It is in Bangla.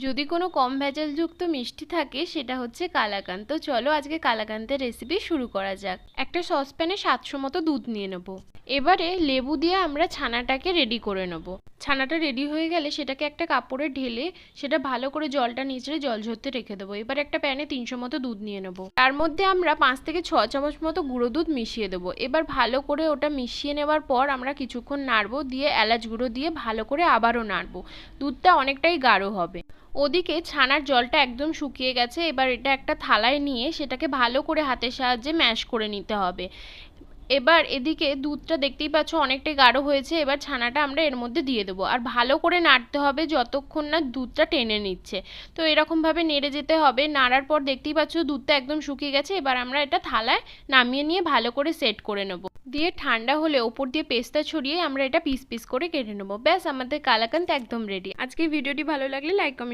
যদি কোনো কম ভেজালযুক্ত মিষ্টি থাকে সেটা হচ্ছে কালাকাঁদ। তো চলো আজকে কালাকাঁদের রেসিপি শুরু করা যাক। একটা সসপ্যানে 700 মতো দুধ নিয়ে নেব। এবারে লেবু দিয়ে আমরা ছানাটাকে রেডি করে নেব। ছানাটা রেডি হয়ে গেলে সেটাকে একটা কাপড়ে ঢেলে সেটা ভালো করে জলটা নিচড়ে জল ঝরতে রেখে দেবো। এবার একটা প্যানে 300 মতো দুধ নিয়ে নেব। তার মধ্যে আমরা 5 থেকে 6 চামচ মতো গুঁড়ো দুধ মিশিয়ে দেবো। এবার ভালো করে ওটা মিশিয়ে নেওয়ার পর আমরা কিছুক্ষণ নাড়বো, দিয়ে এলাচ গুঁড়ো দিয়ে ভালো করে আবারও নাড়বো। দুধটা অনেকটাই গাঢ় হবে। ওদিকে ছানার জলটা একদম শুকিয়ে গেছে। এবার এটা একটা থালায় নিয়ে সেটাকে ভালো করে হাতের সাহায্যে ম্যাশ করে নিতে হবে। এবার এদিকে দুধটা দেখতেই পাচ্ছ অনেকটাই গাঢ় হয়েছে। এবার ছানাটা আমরা এর মধ্যে দিয়ে দেবো, আর ভালো করে নাড়তে হবে যতক্ষণ না দুধটা টেনে নিচ্ছে। তো এরকমভাবে নেড়ে যেতে হবে। নাড়ার পর দেখতেই পাচ্ছ দুধটা একদম শুকিয়ে গেছে। এবার আমরা এটা থালায় নামিয়ে নিয়ে ভালো করে সেট করে নেব। দিয়ে ঠান্ডা হলে ওপর দিয়ে পেস্তা ছড়িয়ে আমরা এটা পিস পিস করে কেটে নেবো। ব্যাস, আমাদের কালাকাঁদ একদম রেডি। আজকের ভিডিওটি ভালো লাগলে লাইক কমেন্ট